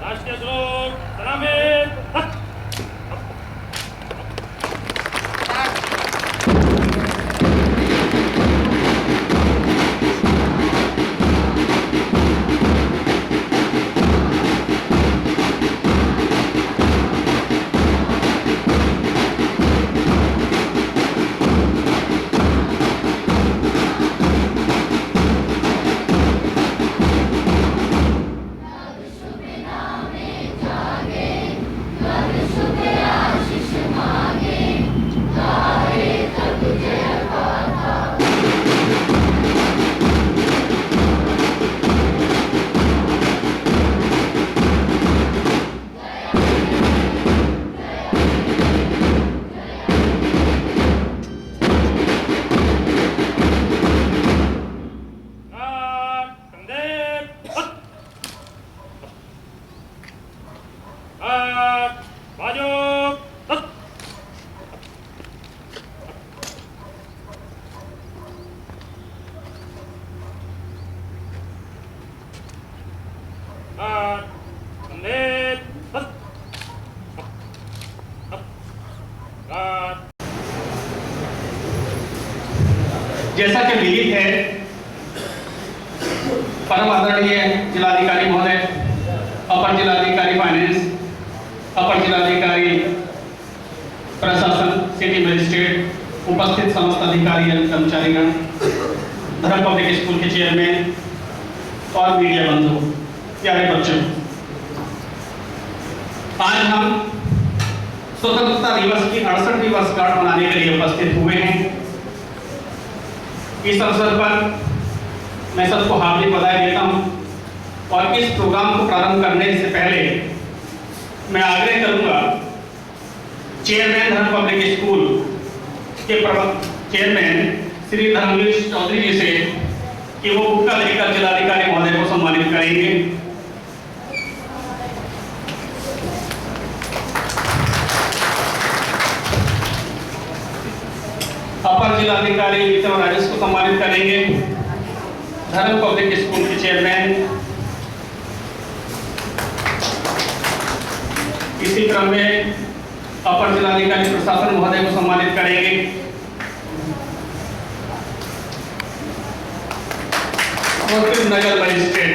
राष्ट्रीय ध्वज सलामी। जैसा कि विदित है, परम आदरणीय जिलाधिकारी महोदय, अपर जिलाधिकारी फाइनेंस, अपर जिलाधिकारी प्रशासन, सिटी मजिस्ट्रेट, उपस्थित समस्त अधिकारी एवं कर्मचारीगण, धर्म पब्लिक स्कूल के चेयरमैन और मीडिया बंधु, प्यारे बच्चों, आज हम स्वतंत्रता दिवस की 68वीं वर्षगांठ मनाने के लिए उपस्थित हुए हैं। इस अवसर पर मैं सबको हार्दिक बधाई देता हूं और इस प्रोग्राम को प्रारंभ करने से पहले मैं आग्रह करूंगा चेयरमैन धर्म पब्लिक स्कूल के चेयरमैन श्री धर्मवीर चौधरी जी से कि वो बुक्का लेकर जिलाधिकारी महोदय को सम्मानित करेंगे। अपर जिलाधिकारी विक्रम राजेश को सम्मानित करेंगे। धर्म पब्लिक स्कूल के चेयरमैन, इसी क्रम में अपर जिलाधिकारी प्रशासन महोदय को सम्मानित करेंगे। और फिर नगर मजिस्ट्रेट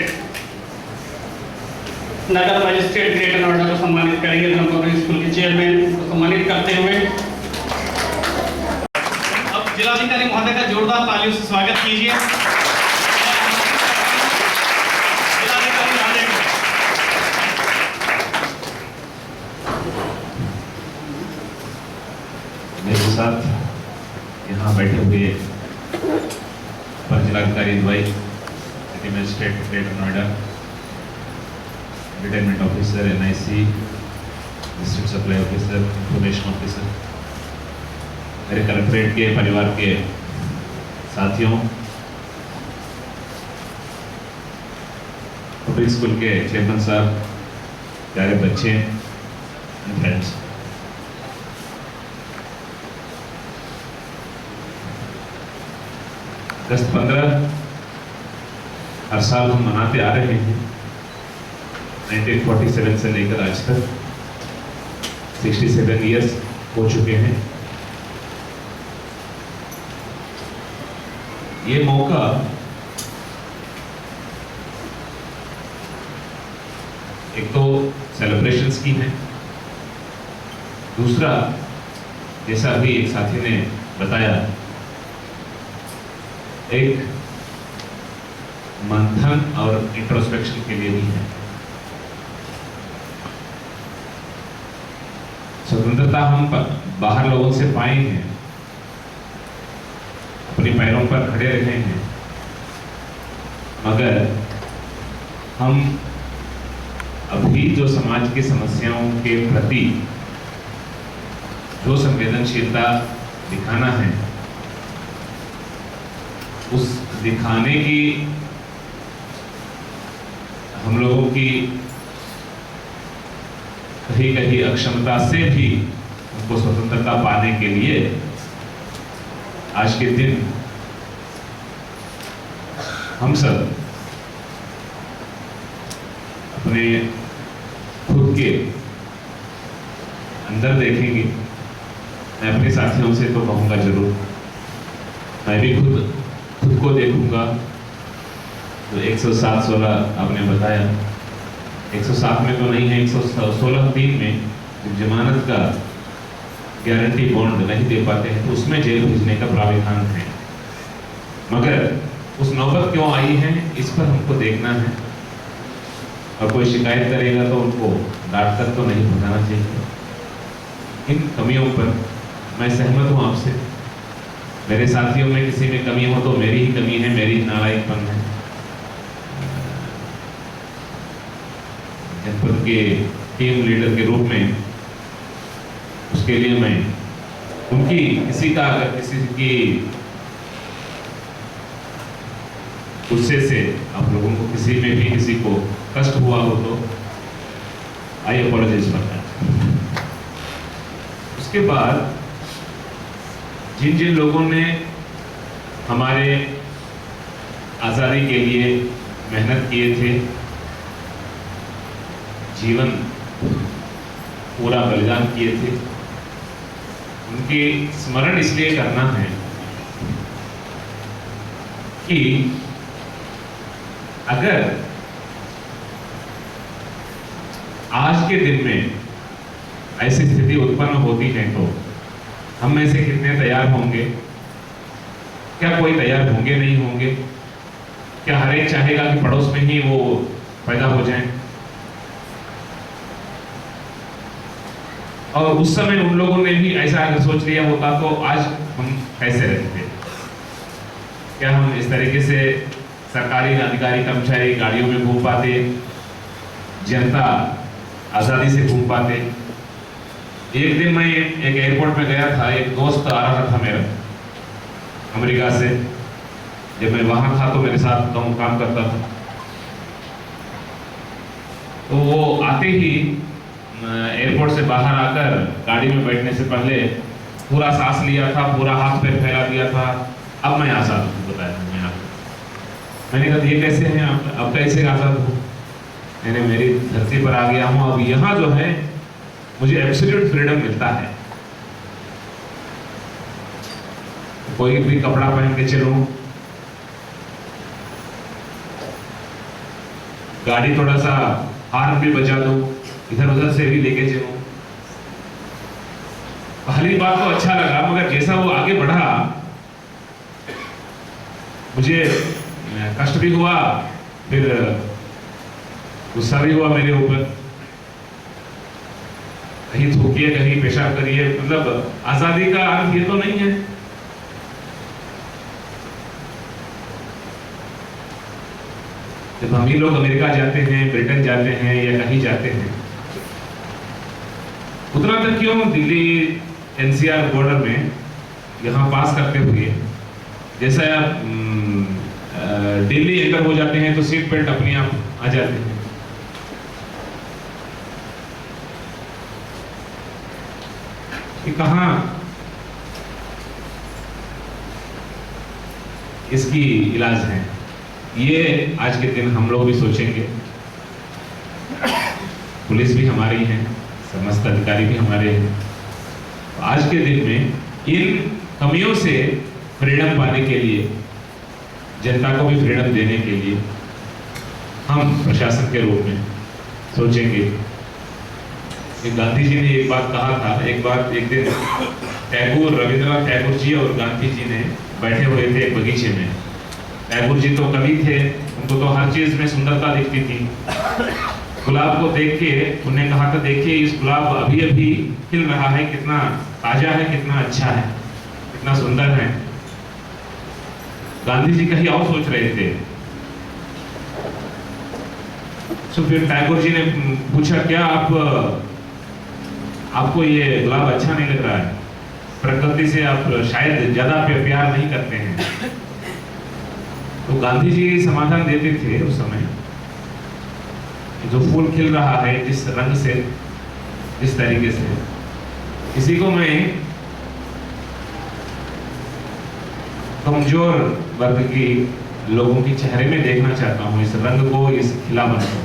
ग्रेटर नोएडा को सम्मानित करेंगे। धर्म पब्लिक स्कूल के चेयरमैन को सम्मानित करते हुए जिलाधिकारी महोदय का जोरदार तालियों से स्वागत कीजिए। मेरे साथ यहाँ बैठे हुए अपर जिलाधिकारी Dubai, city magistrate greater Noida, retirement officer, NIC, district supply officer, information officer, मेरे कलेक्ट्रेट के परिवार के साथियों, पब्लिक स्कूल के चेयरमैन साहब, प्यारे बच्चे एंड फ्रेंड्स, अगस्त 15 हर साल हम मनाते आ रहे हैं। 1947 से लेकर आज तक 67 इयर्स हो चुके हैं। ये मौका एक तो सेलिब्रेशंस की है, दूसरा जैसा अभी एक साथी ने बताया, एक मंथन और इंट्रोस्पेक्शन के लिए भी है। स्वतंत्रता हम बाहर लोगों से पाए हैं, अपने पैरों पर खड़े रहे हैं, मगर हम अभी जो समाज की समस्याओं के प्रति जो संवेदनशीलता दिखाना है, उस दिखाने की हम लोगों की कहीं कहीं अक्षमता से भी उनको स्वतंत्रता पाने के लिए आज के दिन हम सब अपने खुद के अंदर देखेंगे। मैं अपने साथियों से तो कहूँगा जरूर, मैं भी खुद को देखूंगा। तो 107-16 आपने बताया, 107 में तो नहीं है, 116(3) में जमानत का गारंटी बॉन्ड नहीं दे पाते हैं तो उसमें जेल भेजने का प्राविधान है। मगर उस नौबत क्यों आई है, इस पर हमको देखना है, और कोई शिकायत करेगा तो उनको डांट कर तो नहीं भगाना चाहिए। इन कमियों पर मैं सहमत हूँ आपसे। मेरे साथियों में किसी में कमी हो तो मेरी ही कमी है, मेरी नालायकपन है। जनपद के टीम लीडर के रूप में उसके लिए मैं उनकी किसी की गुस्से से आप लोगों को किसी में भी किसी को कष्ट हुआ हो तो आई अपोलोजाइज फॉर दैट। उसके बाद जिन जिन लोगों ने हमारे आज़ादी के लिए मेहनत किए थे, जीवन पूरा बलिदान किए थे, उनके स्मरण इसलिए करना है कि अगर आज के दिन में ऐसी स्थिति उत्पन्न होती है तो हम में से कितने तैयार होंगे? क्या कोई तैयार होंगे, नहीं होंगे? क्या हर एक चाहेगा कि पड़ोस में ही वो पैदा हो जाए? और उस समय उन लोगों ने भी ऐसा अगर सोच लिया होता तो आज हम कैसे रहते? क्या हम इस तरीके से सरकारी अधिकारी कर्मचारी गाड़ियों में घूम पाते, जनता आज़ादी से घूम पाते? एक दिन मैं एक एयरपोर्ट में गया था, एक दोस्त आ रहा था मेरा अमेरिका से। जब मैं वहां था तो मेरे साथ काम करता था, तो वो आते ही एयरपोर्ट से बाहर आकर गाड़ी में बैठने से पहले पूरा सांस लिया था, पूरा हाथ पैर फैला दिया था, अब मैं आज़ाद हूँ। बताया मैंने कहा ये कैसे हैं आप, अब कैसे आज़ाद हूँ? मैंने मेरी धरती पर आ गया हूँ, अब यहाँ जो है मुझे एब्सोल्यूट फ्रीडम मिलता है। कोई भी कपड़ा पहन के चलूं, गाड़ी थोड़ा सा हार्न भी बजा दो, इधर उधर से भी लेके चलूं। पहली बात तो अच्छा लगा, मगर जैसा वो आगे बढ़ा मुझे कष्ट भी हुआ, फिर गुस्सा भी हुआ मेरे ऊपर। कहीं थूकिए, कहीं पेशाब करिए, मतलब आजादी का अर्थ ये तो नहीं है। जब हम ही लोग अमेरिका जाते हैं, ब्रिटेन जाते हैं या कहीं जाते हैं, उतना तक क्यों दिल्ली एनसीआर बॉर्डर में यहाँ पास करते हुए, जैसा दिल्ली एंटर हो जाते हैं तो सीट बेल्ट अपने आप आ जाते हैं। कि कहाँ इसकी इलाज है, ये आज के दिन हम लोग भी सोचेंगे। पुलिस भी हमारी है, समस्त अधिकारी भी हमारे हैं। आज के दिन में इन कमियों से फ्रीडम पाने के लिए, जनता को भी फ्रीडम देने के लिए हम प्रशासन के रूप में सोचेंगे। गांधी जी ने एक बात कहा था, एक दिन रविंद्रनाथ टैगोर जी और गांधी जी ने बैठे हुए थे एक बगीचे में। टैगोर जी तो कवि थे, उनको तो हर चीज में सुंदरता दिखती थी। गुलाब को देख के उन्हें कहा था, देखिए इस गुलाब अभी अभी खिल रहा है, कितना ताजा है, कितना अच्छा है, कितना सुंदर है। गांधी जी कहीं और सोच रहे थे। तो फिर टैगोर जी ने पूछा, क्या आपको ये गुलाब अच्छा नहीं लग रहा है? प्रकृति से आप शायद ज्यादा प्यार नहीं करते हैं। तो गांधी जी समाधान देते थे उस समय, जो फूल खिल रहा है जिस रंग से, जिस तरीके से, किसी को मैं कमजोर वर्ग की लोगों के चेहरे में देखना चाहता हूं, इस रंग को, इस खिलापन को,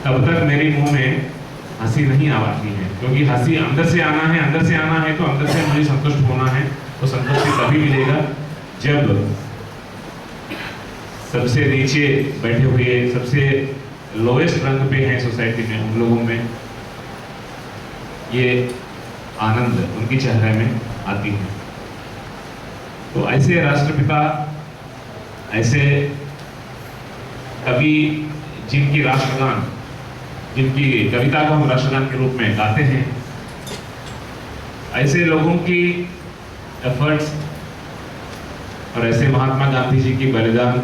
तब तक मेरे मुंह में हंसी नहीं आती है। क्योंकि हंसी अंदर से आना है, अंदर से आना है तो अंदर से मुझे संतुष्ट होना है। तो संतुष्टि तभी मिलेगा जब सबसे नीचे बैठे हुए, सबसे लोएस्ट रंग पे हैं सोसाइटी में, उन लोगों में ये आनंद उनकी चेहरे में आती है। तो ऐसे राष्ट्रपिता, ऐसे कवि जिनकी राष्ट्रगान, जिनकी कविता को हम राष्ट्रगान के रूप में गाते हैं, ऐसे लोगों की एफर्ट्स और ऐसे महात्मा गांधी जी की बलिदान,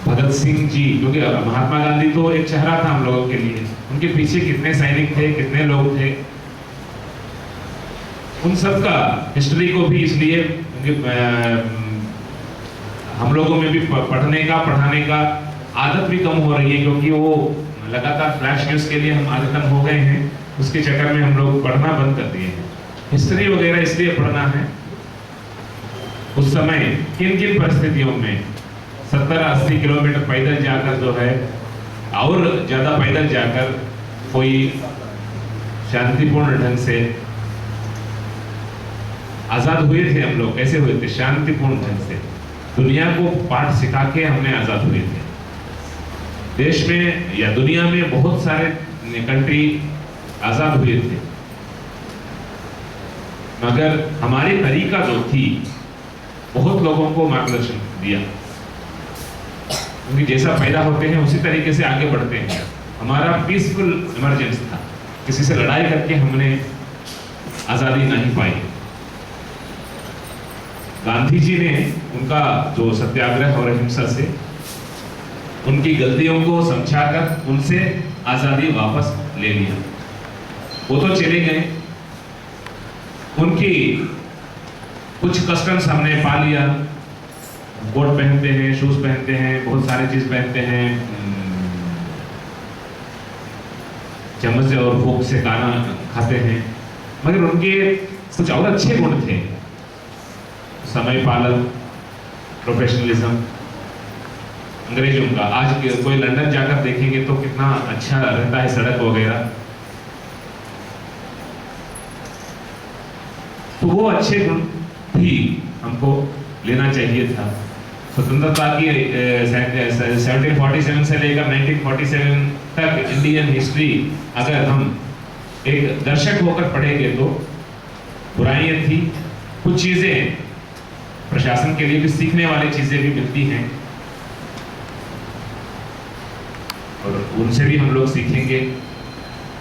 भगत सिंह जी, क्योंकि महात्मा गांधी तो एक चेहरा था हम लोगों के लिए, उनके पीछे कितने सैनिक थे, कितने लोग थे, उन सब का हिस्ट्री को भी इसलिए हम लोगों में भी पढ़ने का, पढ़ाने का आदत भी कम हो रही है। क्योंकि वो लगातार फ्लैश न्यूज के लिए हम आदतन हो गए हैं, उसके चक्कर में हम लोग पढ़ना बंद कर दिए हैं। हिस्ट्री वगैरह इसलिए पढ़ना है, उस समय किन किन परिस्थितियों में 70-80 किलोमीटर पैदल जाकर जो है, और ज्यादा पैदल जाकर कोई शांतिपूर्ण ढंग से आजाद हुए थे हम लोग। कैसे हुए थे? शांतिपूर्ण ढंग से, दुनिया को पाठ सिखा के हमने आजाद हुए थे। देश में या दुनिया में बहुत सारे कंट्री आजाद हुए थे, मगर हमारी तरीका जो थी, बहुत लोगों को मार्गदर्शन दिया। क्योंकि जैसा पैदा होते हैं उसी तरीके से आगे बढ़ते हैं। हमारा पीसफुल इमरजेंस था, किसी से लड़ाई करके हमने आजादी नहीं पाई। गांधी जी ने उनका जो सत्याग्रह और अहिंसा से उनकी गलतियों को समझाकर उनसे आजादी वापस ले लिया। वो तो चले गए, उनकी कुछ कस्टम्स हमने पा लिया। कोट पहनते हैं, शूज पहनते हैं, बहुत सारी चीज पहनते हैं, चम्मच से और फोक से खाना खाते हैं, मगर उनके कुछ और अच्छे गुण थे। समय पालन, प्रोफेशनलिज्म, अंग्रेजों का। आज कोई लंदन जाकर देखेंगे तो कितना अच्छा रहता है सड़क वगैरह। तो वो अच्छे गुण भी हमको लेना चाहिए था। स्वतंत्रता की 1747 से लेकर 1947 तक इंडियन हिस्ट्री अगर हम एक दर्शक होकर पढ़ेंगे तो बुराइयां थी, कुछ चीजें प्रशासन के लिए भी सीखने वाली चीजें भी मिलती हैं, और उनसे भी हम लोग सीखेंगे।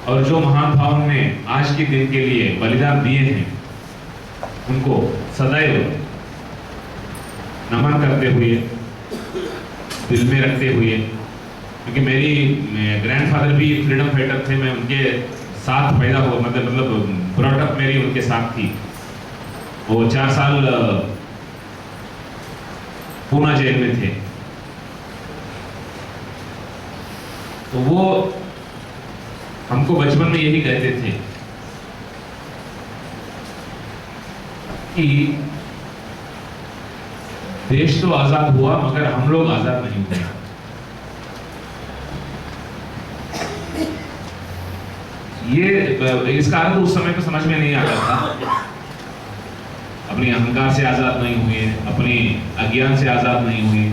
और जो महान भाव ने आज के दिन के लिए बलिदान दिए हैं, उनको सदैव नमन करते हुए, दिल में रखते हुए, क्योंकि मेरी ग्रैंडफादर भी फ्रीडम फाइटर थे, मैं उनके साथ पैदा हुआ, मतलब ब्रॉट अप मेरी उनके साथ थी, वो 4 साल पूना जेल में थे। तो वो हमको बचपन में यही कहते थे कि देश तो आजाद हुआ मगर हम लोग आजाद नहीं हुए। ये इसका अर्थ उस समय तो समझ में नहीं आता था। अपनी अहंकार से आजाद नहीं हुए, अपनी अज्ञान से आजाद नहीं हुए।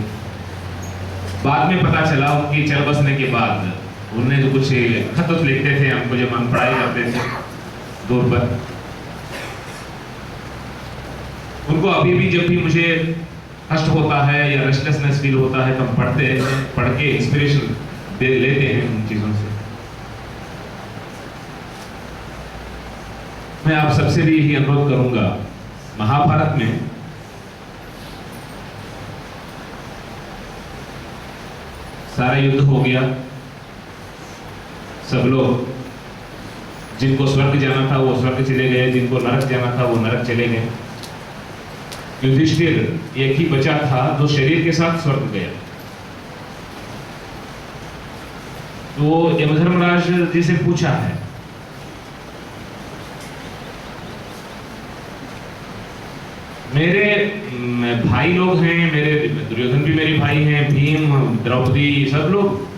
बाद में पता चला उनकी चल बसने के बाद, उन्हें जो कुछ खत लिखते थे हमको जब हम पढ़ाई करते थे दूर पर, उनको अभी भी जब भी मुझे कष्ट होता है या रेस्टलेसनेस फील होता है तो हम पढ़ते हैं, पढ़ के इंस्पिरेशन लेते हैं उन चीजों से। मैं आप सबसे भी यही अनुरोध करूंगा, महाभारत में सारा युद्ध हो गया, सब लोग जिनको स्वर्ग जाना था वो स्वर्ग चले गए, जिनको नरक जाना था वो नरक चले गए। युधिष्ठिर एक ही बचा था जो शरीर के साथ स्वर्ग गया। तो यमधर्मराज जी से पूछा है, मेरे भाई लोग हैं, मेरे दुर्योधन भी मेरे भाई हैं, भीम, द्रौपदी, सब लोग,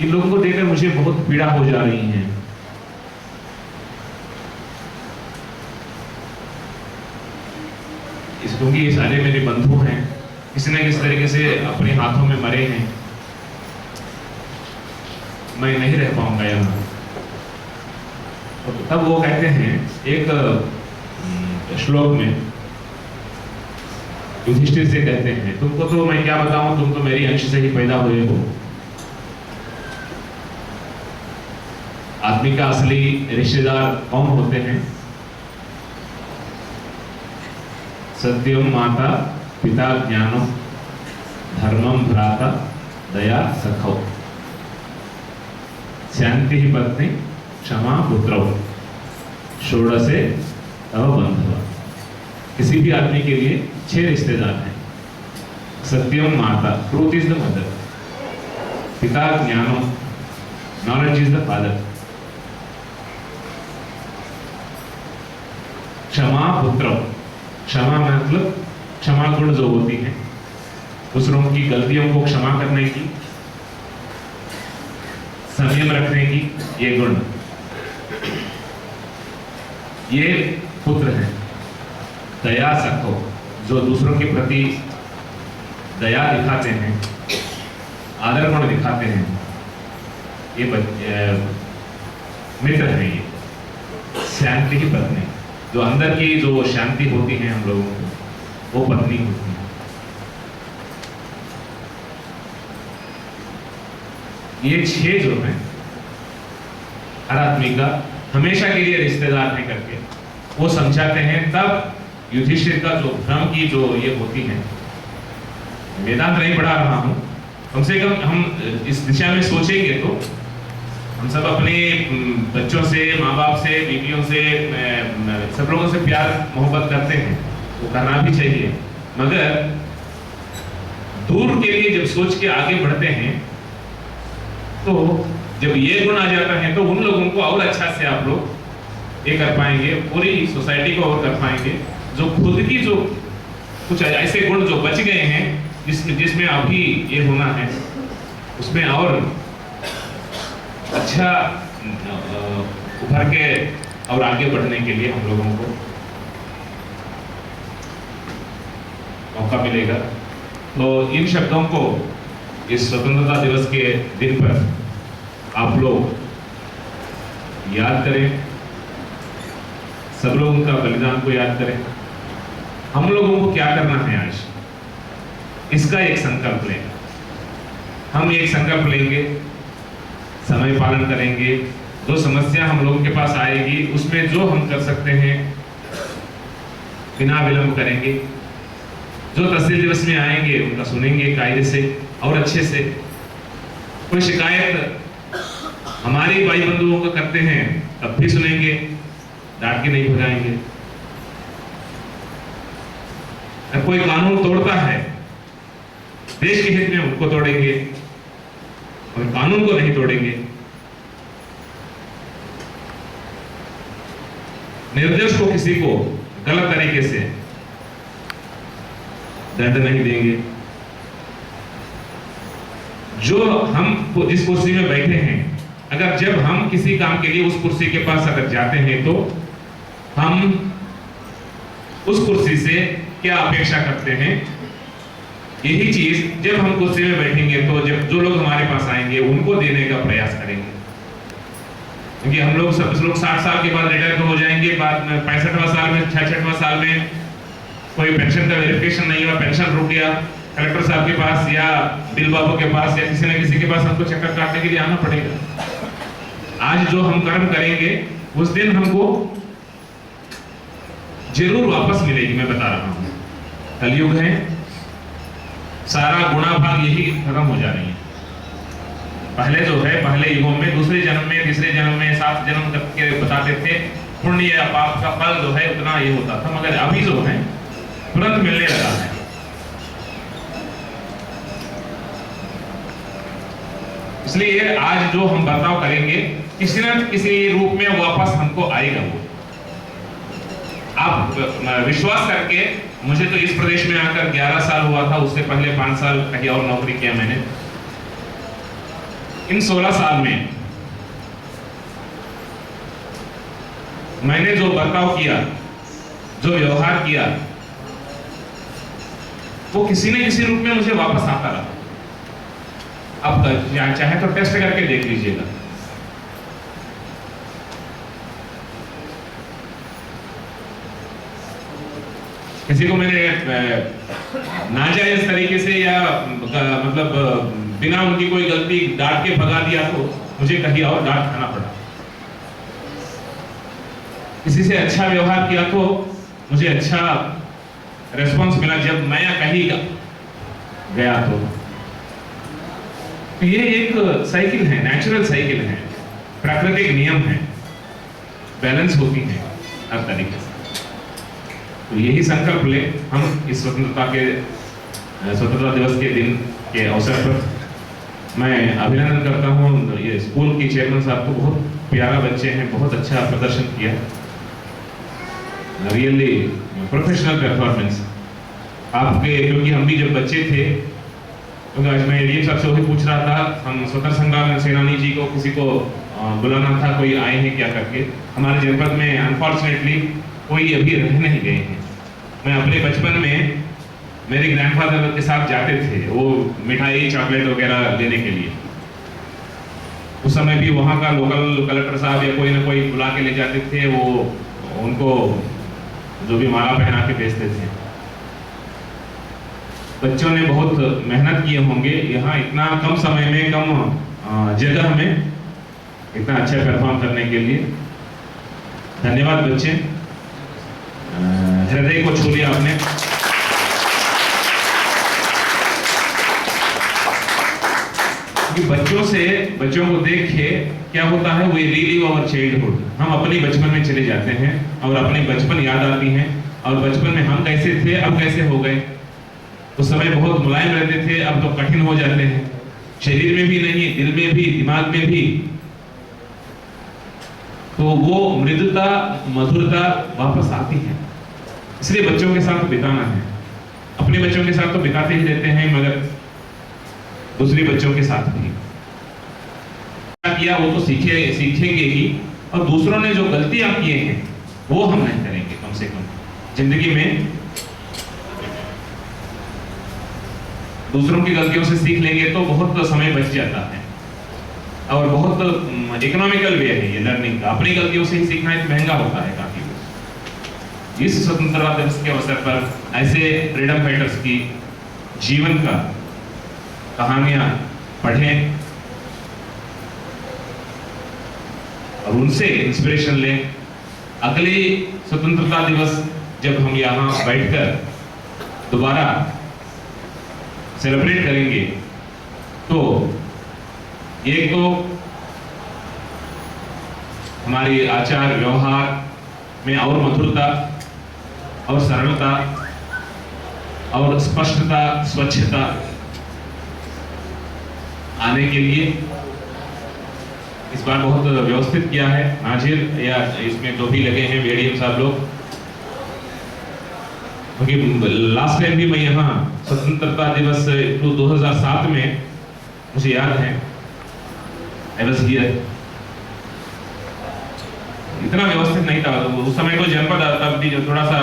इन लोगों को देखकर मुझे बहुत पीड़ा हो जा रही है। क्योंकि ये सारे मेरे बंधु हैं, किसी न किसी तरीके से अपने हाथों में मरे हैं, मैं नहीं रह पाऊंगा यहाँ। तब वो कहते हैं एक श्लोक में, युधिष्ठिर से कहते हैं, तुमको तो मैं क्या बताऊं, तुम तो मेरी अंश से ही पैदा हुए हो। आदमी का असली रिश्तेदार कौन होते हैं? सत्यम माता पिता ज्ञानो धर्मम भ्राता दया सखो शांति ही पत्नी क्षमा पुत्रौ षोडशे तव बंधव। किसी भी आदमी के लिए 6 रिश्तेदार हैं। सत्यम माता, ट्रूथ इज द मदर। पिता ज्ञानो, नॉलेज इज द फादर। क्षमा पुत्रौ, क्षमा मतलब क्षमा गुण जो होती है, दूसरों की गलतियों को क्षमा करने की, संयम रखने की, ये गुण, ये पुत्र हैं। दया सखो, जो दूसरों के प्रति दया दिखाते हैं, आदर गुण दिखाते हैं, ये मित्र हैं। ये शांति की पत्नी, जो अंदर की जो शांति होती है हम लोगों को, वो पत्नी होती है। ये 6 जो हैं, हर आदमी का हमेशा के लिए रिश्तेदार हैं करके वो समझाते हैं। तब युधिष्ठिर का जो भ्रम की जो ये होती है, वेदांत नहीं पढ़ा रहा हूं, कम से कम हम इस दिशा में सोचेंगे तो हम सब अपने बच्चों से, माँ बाप से, बीवियों से, सब लोगों से प्यार मोहब्बत करते हैं, वो करना भी चाहिए, मगर दूर के लिए जब सोच के आगे बढ़ते हैं तो जब ये गुण आ जाता है तो उन लोगों को और अच्छा से आप लोग ये कर पाएंगे, पूरी सोसाइटी को और कर पाएंगे। जो खुद की जो कुछ ऐसे गुण जो बच गए हैं, जिसमें अभी ये होना है, उसमें और अच्छा उभर के और आगे बढ़ने के लिए हम लोगों को मौका मिलेगा। तो इन शब्दों को इस स्वतंत्रता दिवस के दिन पर आप लोग याद करें, सब लोग उनका बलिदान को याद करें। हम लोगों को क्या करना है आज, इसका एक संकल्प लें। हम एक संकल्प लेंगे, समय पालन करेंगे, जो समस्या हम लोगों के पास आएगी उसमें जो हम कर सकते हैं बिना विलंब करेंगे। जो तहसील दिवस में आएंगे उनका सुनेंगे कायदे से और अच्छे से। कोई शिकायत हमारे भाई बंधुओं को करते हैं तब भी सुनेंगे, डांट के नहीं भगाएंगे। अगर कोई कानून तोड़ता है, देश के हित में उनको तोड़ेंगे और कानून को नहीं तोड़ेंगे। निर्दोष को किसी को गलत तरीके से दंड नहीं देंगे। जो हम जिस कुर्सी में बैठे हैं, अगर जब हम किसी काम के लिए उस कुर्सी के पास अगर जाते हैं तो हम उस कुर्सी से क्या अपेक्षा करते हैं, यही चीज जब हम कुर्सी में बैठेंगे तो जब जो लोग हमारे पास आएंगे उनको देने का प्रयास करेंगे। क्योंकि हम लोग सब लोग 60 साल के बाद रिटायर तो हो जाएंगे, बाद में 65वां साल में 66वां साल में कोई पेंशन का वेरिफिकेशन नहीं हुआ, पेंशन रुक गया, कलेक्टर साहब के पास या बिल बाबू के पास या किसी न किसी के पास हमको चक्कर काटने के लिए आना पड़ेगा। आज जो हम कर्म करेंगे उस दिन हमको जरूर वापस मिलेगी। मैं बता रहा हूं, कलयुग है, सारा गुणा भाग यही खत्म हो जा रही है। पहले जो है, पहले युगों में दूसरे जन्म में, तीसरे जन्म में, 7 जन्म करके बताते थे, पुण्य या पाप का फल जो है उतना ये होता था, मगर अभी जो है तुरंत मिलने लगा है। इसलिए आज जो हम बर्ताव करेंगे किसी न किसी रूप में वापस हमको आएगा। वो आप विश्वास करके, मुझे तो इस प्रदेश में आकर 11 साल हुआ था, उससे पहले 5 साल कहीं और नौकरी किया मैंने। इन 16 साल में मैंने जो बर्ताव किया, जो व्यवहार किया, वो किसी न किसी रूप में मुझे वापस आता रहा। अब चाहे तो टेस्ट करके देख लीजिएगा। किसी को मैंने नाजायज तरीके से या मतलब बिना उनकी कोई गलती डांट के भगा दिया तो मुझे कहीं और डांट खाना पड़ा। किसी से अच्छा व्यवहार किया तो मुझे अच्छा रेस्पॉन्स मिला जब मैं कहीं गया तो ये एक साइकिल है, नेचुरल साइकिल है, प्राकृतिक नियम है, बैलेंस होती है हर तरीके से। तो यही संकल्प ले हम इस स्वतंत्रता दिवस के दिन के अवसर पर मैं अभिनंदन करता हूँ ये स्कूल की चेयरमैन साहब को। बहुत प्यारा बच्चे हैं, बहुत अच्छा प्रदर्शन किया, रियली प्रोफेशनल परफॉर्मेंस आपके। क्योंकि हम भी जब बच्चे थे, क्योंकि आज मैं एडीएम साहब से वही पूछ रहा था, हम स्वतंत्र संग्राम सेनानी जी को किसी को बुलाना था, कोई आए हैं क्या करके। हमारे जनपद में अनफॉर्चुनेटली कोई अभी रह नहीं गए हैं। मैं अपने बचपन में मेरे ग्रैंडफादर के साथ जाते थे, वो मिठाई चॉकलेट वगैरह लेने के लिए। उस समय भी वहाँ का लोकल कलेक्टर साहब या कोई ना कोई बुला के ले जाते थे, वो उनको जो भी माला पहना के भेजते थे। बच्चों ने बहुत मेहनत किए होंगे यहाँ इतना कम समय में, कम जगह में इतना अच्छा परफॉर्म करने के लिए। धन्यवाद बच्चे, हृदय को छू लिया आपने। बच्चों को देख के क्या होता है, वो रीलिव आवर चाइल्डहुड, हम अपनी बचपन में चले जाते हैं और अपनी बचपन याद आती है। और बचपन में हम कैसे थे, अब कैसे हो गए। उस समय बहुत मुलायम रहते थे, अब तो कठिन हो जाते हैं, शरीर में भी नहीं, दिल में भी, दिमाग में भी। तो वो मृदुता, मधुरता वापस आती है। इसलिए बच्चों के साथ बिताना है। अपने बच्चों के साथ तो बिताते ही रहते हैं, मगर दूसरे बच्चों के साथ भी किया वो तो सीखेंगे ही। और दूसरों ने जो गलतियां किए हैं वो हम नहीं करेंगे। कम से कम जिंदगी में दूसरों की गलतियों से सीख लेंगे तो बहुत समय बच जाता है। और बहुत इकोनॉमिकल वे है ये लर्निंग का। अपनी गलतियों से ही सीखना एक महंगा होता है काफी। इस स्वतंत्रता दिवस के अवसर पर ऐसे फ्रीडम फाइटर्स की जीवन का कहानियां पढ़ें और उनसे इंस्पिरेशन लें। अगले स्वतंत्रता दिवस जब हम यहाँ बैठकर दोबारा सेलिब्रेट करेंगे तो एक तो हमारी आचार व्यवहार में और मधुरता और सरलता और स्पष्टता, स्वच्छता आने के लिए इस बार बहुत व्यवस्थित किया है। नाजिर या इसमें जो भी लगे हैं मीडियम साहब लोग, क्योंकि लास्ट टाइम भी मैं यहाँ स्वतंत्रता दिवस 2007 में मुझे याद है आई वाज हियर, इतना व्यवस्थित नहीं था उस समय। तो जनपद तब भी थोड़ा सा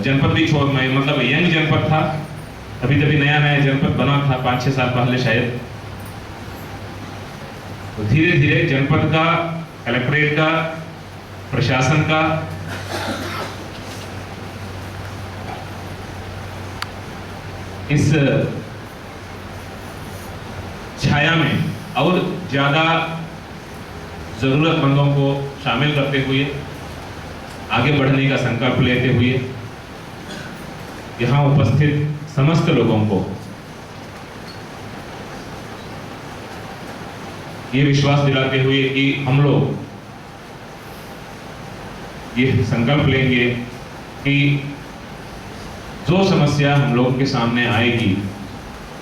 जनपद भी छोड़ मतलब यंग जनपद था, अभी तभी नया नया जनपद बना था 5-6 साल पहले शायद। तो धीरे धीरे जनपद का, कलेक्ट्रेट का, प्रशासन का इस छाया में और ज्यादा जरूरतमंदों को शामिल करते हुए आगे बढ़ने का संकल्प लेते हुए यहाँ उपस्थित समस्त लोगों को ये विश्वास दिलाते हुए कि हम लोग ये संकल्प लेंगे कि जो समस्या हम लोग के सामने आएगी,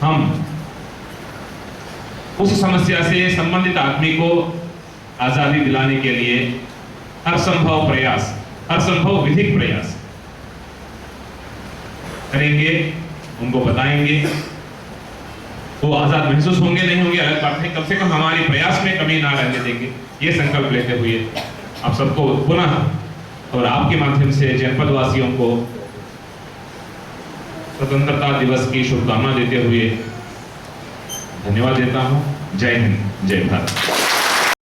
हम उस समस्या से संबंधित आदमी को आजादी दिलाने के लिए हर संभव प्रयास, हर संभव विधिक प्रयास करेंगे, उनको बताएंगे। वो आजाद महसूस होंगे नहीं होंगे अलग बात है, कम से कम हमारे प्रयास में कमी ना रहने देंगे। ये संकल्प लेते हुए आप सबको पुनः और आपके माध्यम से जनपद वासियों को स्वतंत्रता दिवस की शुभकामना देते हुए धन्यवाद देता हूं। जय हिंद, जय भारत।